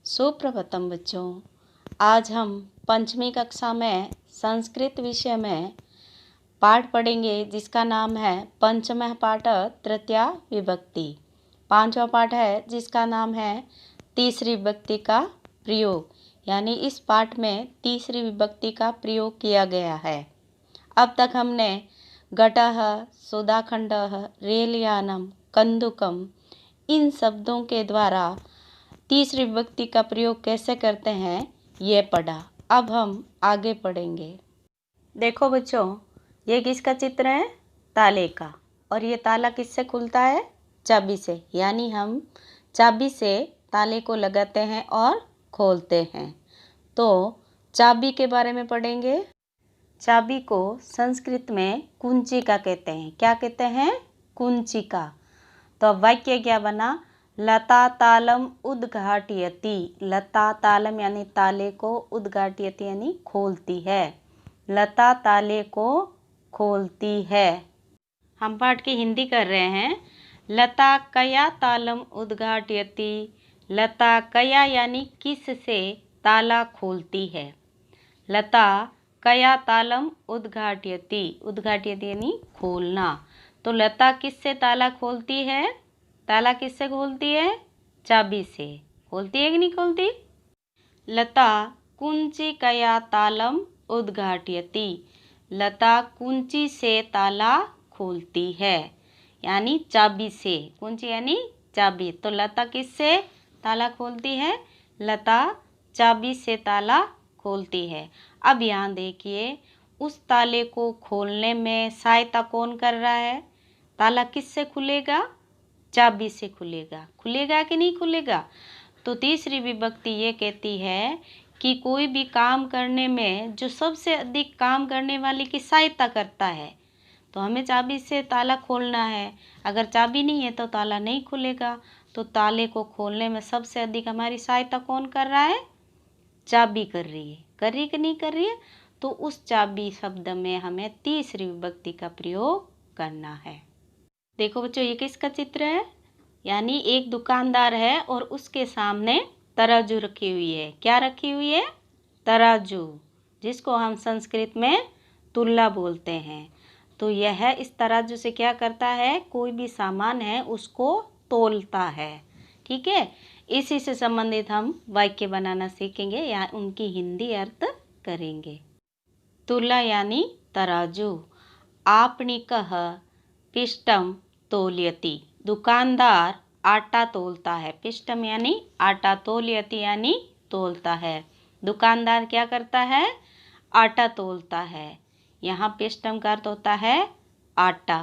सुप्रभातम बच्चों, आज हम पंचमी कक्षा में संस्कृत विषय में पाठ पढ़ेंगे जिसका नाम है पंचमः पाठ तृतीया विभक्ति। पांचवा पाठ है जिसका नाम है तीसरी विभक्ति का प्रयोग, यानी इस पाठ में तीसरी विभक्ति का प्रयोग किया गया है। अब तक हमने घटः, सुधाखंडः, रेलयानम, कंदुकम इन शब्दों के द्वारा तीसरी विभक्ति का प्रयोग कैसे करते हैं ये पढ़ा। अब हम आगे पढ़ेंगे। देखो बच्चों, ये किसका चित्र है? ताले का। और ये ताला किससे खुलता है? चाबी से। यानी हम चाबी से ताले को लगाते हैं और खोलते हैं। तो चाबी के बारे में पढ़ेंगे। चाबी को संस्कृत में कुंचिका कहते हैं। क्या कहते हैं? कुंचिका। तो वाक्य क्या बना? लता तालम उद्घाटयति। लता तालम यानी ताले को, उद्घाटयति यानी खोलती है। लता ताले को खोलती है। हम पाठ की हिंदी कर रहे हैं। लता कया तालम उद्घाटयति। लता कया यानी किस से ताला खोलती है। लता कया तालम उद्घाटयति। उद्घाटयति यानी खोलना। तो लता किससे ताला खोलती है? ताला किससे खोलती है? चाबी से। खोलती है कि नहीं खोलती? लता कुंचिकया तालम उद्घाटयति। लता कुंची से ताला खोलती है, यानी चाबी से। कुंची यानी चाबी। तो लता किससे ताला खोलती है? लता चाबी से ताला खोलती है। अब यहाँ देखिए, उस ताले को खोलने में सहायता कौन कर रहा है? ताला किससे खुलेगा? चाबी से खुलेगा। खुलेगा कि नहीं खुलेगा? तो तीसरी विभक्ति ये कहती है कि कोई भी काम करने में जो सबसे अधिक काम करने वाले की सहायता करता है, तो हमें चाबी से ताला खोलना है। अगर चाबी नहीं है तो ताला नहीं खुलेगा। तो ताले को खोलने में सबसे अधिक हमारी सहायता कौन कर रहा है? चाबी कर रही है। कर रही कि नहीं कर रही है? तो उस चाबी शब्द में हमें तीसरी विभक्ति का प्रयोग करना है। देखो बच्चों, ये किसका चित्र है? यानी एक दुकानदार है और उसके सामने तराजू रखी हुई है। क्या रखी हुई है? तराजू, जिसको हम संस्कृत में तुल्ला बोलते हैं। तो यह इस तराजू से क्या करता है? कोई भी सामान है उसको तोलता है। ठीक है, इसी से संबंधित हम वाक्य बनाना सीखेंगे या उनकी हिंदी अर्थ करेंगे। तुला यानी तराजू। आपणिकः पिष्टम तोल्यति। दुकानदार आटा तोलता है। पिष्टम यानी आटा, तोल्यति यानी तोलता है। दुकानदार क्या करता है? आटा तोलता है। यहाँ पिष्टम का अर्थ होता है आटा।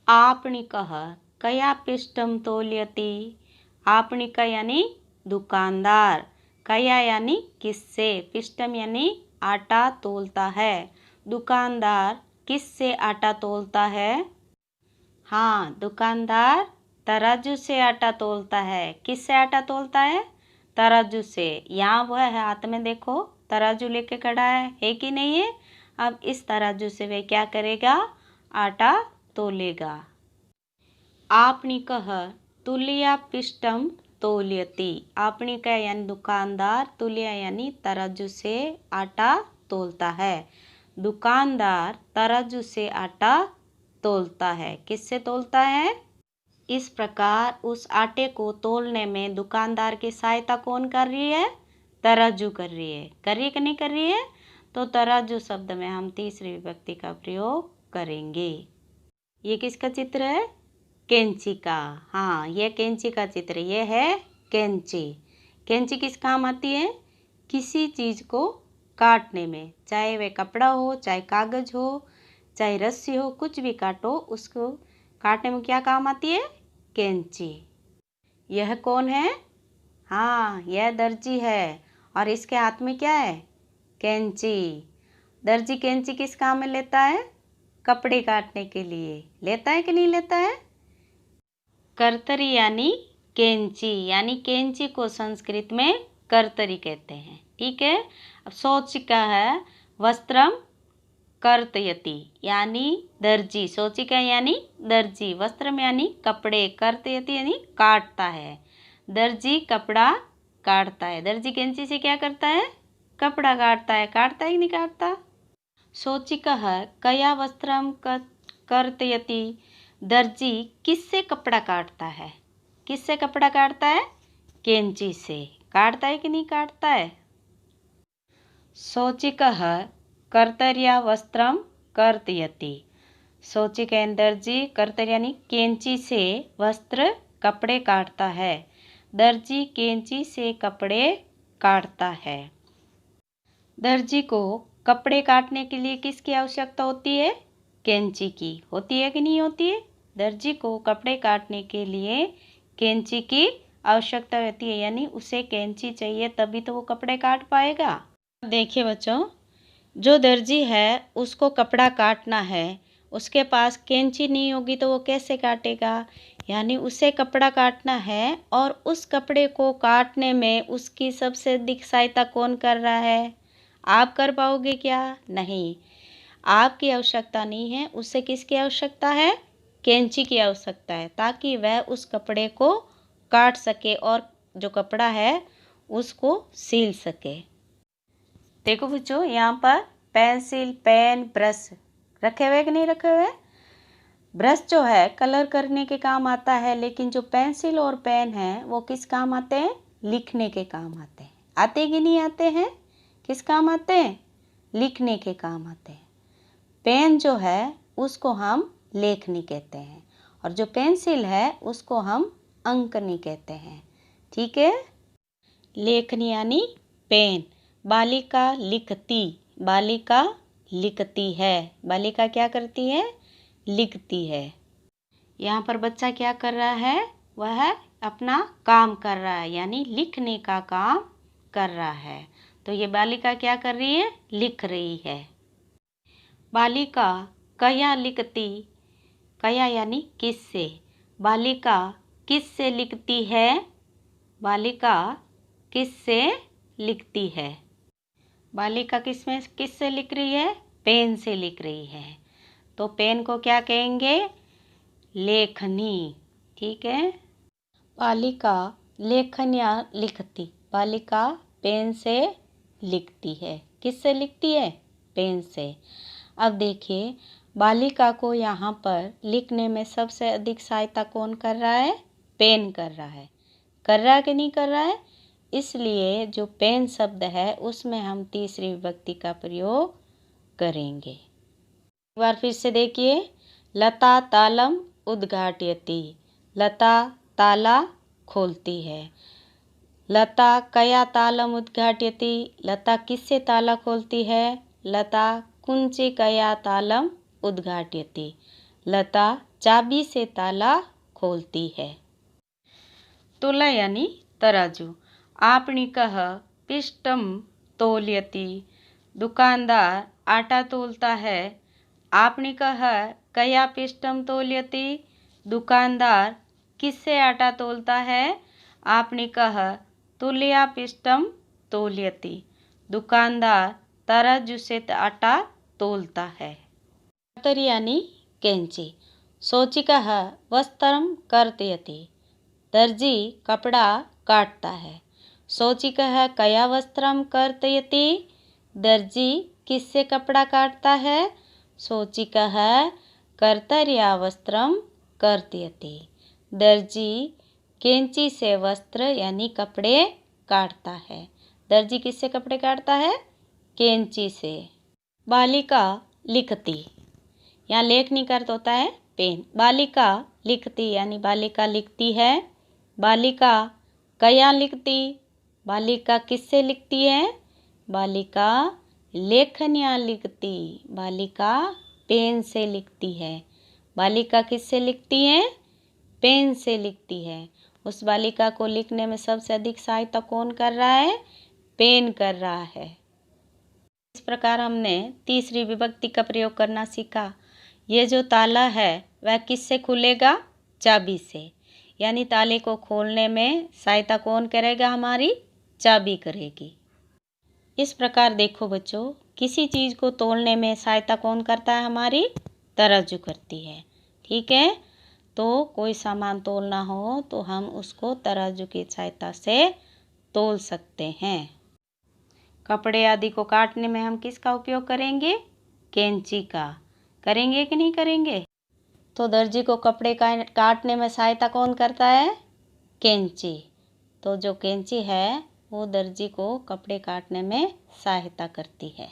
आपणिकः कया पिष्टम तोल्यति। आपणिक यानी दुकानदार, कया यानी किससे, पिष्टम यानी आटा तोलता है। दुकानदार किससे आटा तोलता है? हाँ, दुकानदार तराजू से आटा तोलता है। किससे आटा तोलता है? तराजू से। यहाँ वह है, हाथ में देखो तराजू लेके खड़ा है कि नहीं है? अब इस तराजू से वह क्या करेगा? आटा तोलेगा। आपणिकः तुल्या पिष्टम तोल्यति। आपणिक यानी दुकानदार, तुल्या यानी तराजू से आटा तोलता है। दुकानदार तराजू से आटा तोलता है। किससे तोलता है? इस प्रकार उस आटे को तोलने में दुकानदार की सहायता कौन कर रही है? तराजू कर रही है। कर रही है कि नहीं कर रही है? तो तराजू शब्द में हम तीसरी विभक्ति का प्रयोग करेंगे। ये किसका चित्र है? कैंची का। हाँ, यह कैंची का चित्र। यह है कैंची। कैंची किस काम आती है? किसी चीज़ को काटने में, चाहे वह कपड़ा हो, चाहे कागज हो, चाहे रस्सी हो, कुछ भी काटो, उसको काटने में क्या काम आती है? कैंची। यह कौन है? हाँ, यह दर्जी है और इसके हाथ में क्या है? कैंची। दर्जी कैंची किस काम में लेता है? कपड़े काटने के लिए। लेता है कि नहीं लेता है? कर्तरी यानी कैंची, यानी कैंची को संस्कृत में कर्तरी कहते हैं। ठीक है। अब सोचिका है वस्त्रम कर्तयति, यानी दर्जी। सोचिका यानी दर्जी, वस्त्रम यानी कपड़े, कर्तयति यानी काटता है। दर्जी कपड़ा काटता है। दर्जी कैंची से क्या करता है? कपड़ा काटता है। काटता है कि नहीं काटता? सोचिकः कया वस्त्रम कर्तयति। दर्जी किससे कपड़ा काटता है? किससे कपड़ा काटता है? कैंची से। काटता है कि नहीं काटता है? सोचिकः कर्तर्या वस्त्रम कर्तयति। सोचिक एंड दर्जी, कर्तर्य यानी कैंची से वस्त्र कपड़े काटता है। दर्जी कैंची से कपड़े काटता है। दर्जी को कपड़े काटने के लिए किसकी आवश्यकता होती है? कैंची की। होती है कि नहीं होती है? दर्जी को कपड़े काटने के लिए कैंची की आवश्यकता होती है, यानी उसे कैंची चाहिए तभी तो वो कपड़े काट पाएगा। देखिए बच्चों, जो दर्जी है उसको कपड़ा काटना है, उसके पास कैंची नहीं होगी तो वो कैसे काटेगा? यानी उसे कपड़ा काटना है और उस कपड़े को काटने में उसकी सबसे अधिक सहायता कौन कर रहा है? आप कर पाओगे क्या? नहीं, आपकी आवश्यकता नहीं है, उसे किसकी आवश्यकता है? कैंची की आवश्यकता है, ताकि वह उस कपड़े को काट सके और जो कपड़ा है उसको सील सके। देखो बच्चों, यहाँ पर पेंसिल, पेन, ब्रश रखे हुए कि नहीं रखे हुए? ब्रश जो है कलर करने के काम आता है, लेकिन जो पेंसिल और पेन है वो किस काम आते हैं? लिखने के काम आते हैं। आते कि नहीं आते हैं? किस काम आते हैं? लिखने के काम आते हैं। पेन जो है उसको हम लेखनी कहते हैं और जो पेंसिल है उसको हम अंकनी कहते हैं। ठीक है? लेखनी यानी पेन। बालिका लिखती, बालिका लिखती है। बालिका क्या करती है? लिखती है। यहाँ पर बच्चा क्या कर रहा है? वह अपना काम कर रहा है, यानी लिखने का काम कर रहा है। तो ये बालिका क्या कर रही है? लिख रही है। बालिका कया लिखती। कया यानी किससे। बालिका किससे लिखती है? बालिका किससे लिखती है? बालिका किससे लिख रही है? पेन से लिख रही है। तो पेन को क्या कहेंगे? लेखनी। ठीक है? बालिका लेखन या लिखती। बालिका पेन से लिखती है। किससे लिखती है? पेन से। अब देखिए, बालिका को यहाँ पर लिखने में सबसे अधिक सहायता कौन कर रहा है? पेन कर रहा है। कर रहा है कि नहीं कर रहा है? इसलिए जो पेन शब्द है उसमें हम तीसरी विभक्ति का प्रयोग करेंगे। एक बार फिर से देखिए, लता तालम उद्घाटयति। लता ताला खोलती है। लता कया तालम उद्घाटयति। लता किससे ताला खोलती है? लता कुंची कया तालम उद्घाटयति। लता चाबी से ताला खोलती है। तुला यानी तराजू। आपणिकः पिष्टम तोलयति। दुकानदार आटा तोलता है। आपणिकः कया पिष्टम तोलयति। दुकानदार किससे आटा तोलता है? आपणिकः तुलया पिष्टम तोलयति। दुकानदार तराजू से आटा तोलता है। कर्तरी यानी कैंची। सोचिकः वस्त्रम कर्तयति। दर्जी कपड़ा काटता है। सोचिकः कया वस्त्रम कर्तयति। दर्जी किससे कपड़ा काटता है? सोचिकः कर्तर्या वस्त्रम कर्तयति। दर्जी कैंची से वस्त्र यानी कपड़े काटता है। दर्जी किससे कपड़े काटता है? कैंची से। बालिका लिखती, यहाँ लेखनी का अर्थ होता है पेन। बालिका लिखती यानी बालिका लिखती है। बालिका कया लिखती। बालिका किससे लिखती है? बालिका लेखनियाँ लिखती। बालिका पेन से लिखती है। बालिका किससे लिखती है? पेन से लिखती है। उस बालिका को लिखने में सबसे अधिक सहायता कौन कर रहा है? पेन कर रहा है। इस प्रकार हमने तीसरी विभक्ति का प्रयोग करना सीखा। ये जो ताला है वह किससे खुलेगा? चाबी से। यानी ताले को खोलने में सहायता कौन करेगा? हमारी चाबी करेगी। इस प्रकार देखो बच्चों, किसी चीज़ को तोलने में सहायता कौन करता है? हमारी तराजू करती है। ठीक है? तो कोई सामान तोलना हो तो हम उसको तराजू की सहायता से तौल सकते हैं। कपड़े आदि को काटने में हम किसका उपयोग करेंगे? कैंची का। करेंगे कि नहीं करेंगे? तो दर्जी को कपड़े काटने में सहायता कौन करता है? कैंची। तो जो कैंची है वो दर्जी को कपड़े काटने में सहायता करती है।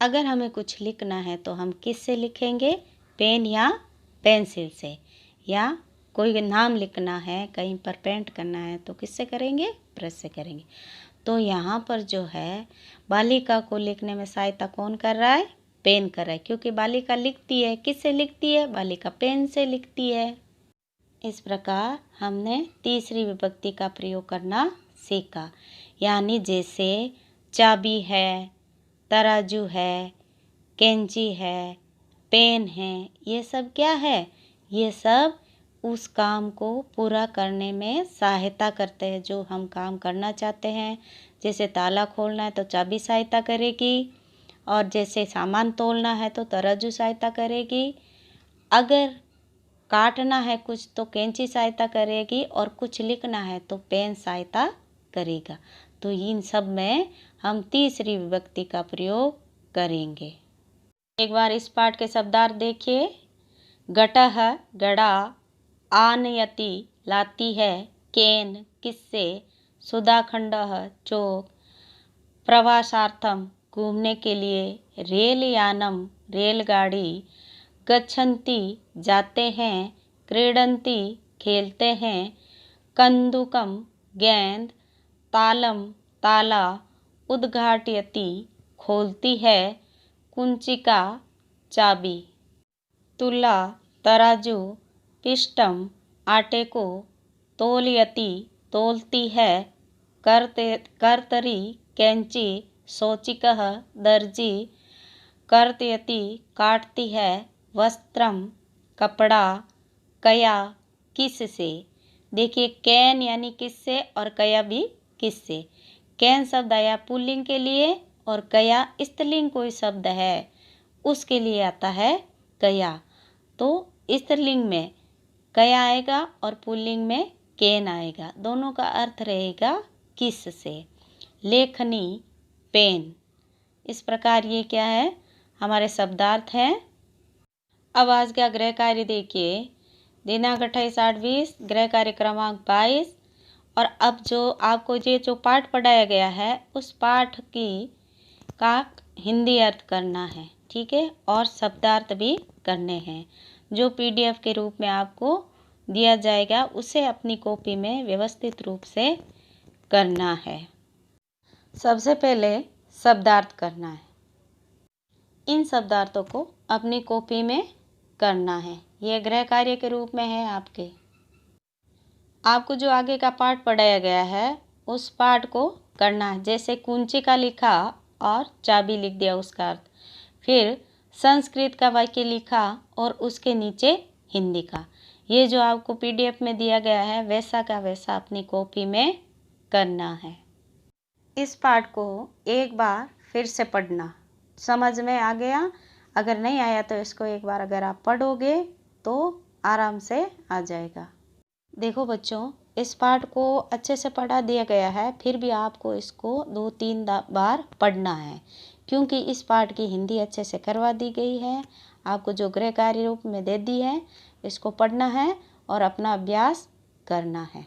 अगर हमें कुछ लिखना है तो हम किससे लिखेंगे? पेन या पेंसिल से। या कोई नाम लिखना है, कहीं पर पेंट करना है तो किससे करेंगे? ब्रश से करेंगे। तो यहाँ पर जो है बालिका को लिखने में सहायता कौन कर रहा है? पेन कर रहा है, क्योंकि बालिका लिखती है। किससे लिखती है? बालिका पेन से लिखती है। इस प्रकार हमने तीसरी विभक्ति का प्रयोग करना सीखा। यानी जैसे चाबी है, तराजू है, कैंची है, पेन है, ये सब क्या है? ये सब उस काम को पूरा करने में सहायता करते हैं जो हम काम करना चाहते हैं। जैसे ताला खोलना है तो चाबी सहायता करेगी, और जैसे सामान तोलना है तो तराजू सहायता करेगी। अगर काटना है कुछ तो कैंची सहायता करेगी, और कुछ लिखना है तो पेन सहायता करेगा। तो इन सब में हम तीसरी विभक्ति का प्रयोग करेंगे। एक बार इस पाठ के शब्दार्थ देखिए। घटः घड़ा, आनयति लाती है, केन किससे, सुधाखंडः चौक, प्रवासार्थम घूमने के लिए, रेल यानम रेलगाड़ी, गच्छन्ति जाते हैं, क्रीडन्ति खेलते हैं, कंदुकम गेंद, तालम ताला, उद्घाटयति खोलती है, कुंचिका चाबी, तुला तराजू, पिष्टम आटे को, तौलयति तौलती है, कर्तरी कैंची, शौचिकः दर्जी, कर्तयति काटती है, वस्त्रम कपड़ा, कया किससे। देखिए कैन यानी किससे और कया भी किससे। कैन शब्द आया पुल्लिंग के लिए, और कया स्त्रीलिंग कोई शब्द है उसके लिए आता है कया। तो स्त्रीलिंग में कया आएगा और पुल्लिंग में कैन आएगा। दोनों का अर्थ रहेगा किस से। लेखनी पेन। इस प्रकार ये क्या है? हमारे शब्दार्थ हैं। अब आज का गृह कार्य देखिए। दिनांक 28/8 गृह कार्य क्रमांक 22। और अब जो आपको ये जो पाठ पढ़ाया गया है उस पाठ का हिंदी अर्थ करना है, ठीक है, और शब्दार्थ भी करने हैं। जो PDF के रूप में आपको दिया जाएगा उसे अपनी कॉपी में व्यवस्थित रूप से करना है। सबसे पहले शब्दार्थ करना है। इन शब्दार्थों को अपनी कॉपी में करना है। यह गृह कार्य के रूप में है आपके। आपको जो आगे का पाठ पढ़ाया गया है उस पाठ को करना है। जैसे कुंची का लिखा और चाबी लिख दिया उसका अर्थ, फिर संस्कृत का वाक्य लिखा और उसके नीचे हिंदी का। ये जो आपको PDF में दिया गया है वैसा का वैसा अपनी कॉपी में करना है। इस पाठ को एक बार फिर से पढ़ना। समझ में आ गया? अगर नहीं आया तो इसको एक बार अगर आप पढ़ोगे तो आराम से आ जाएगा। देखो बच्चों, इस पाठ को अच्छे से पढ़ा दिया गया है, फिर भी आपको इसको 2-3 बार पढ़ना है, क्योंकि इस पाठ की हिंदी अच्छे से करवा दी गई है। आपको जो गृह कार्य रूप में दे दी है इसको पढ़ना है और अपना अभ्यास करना है।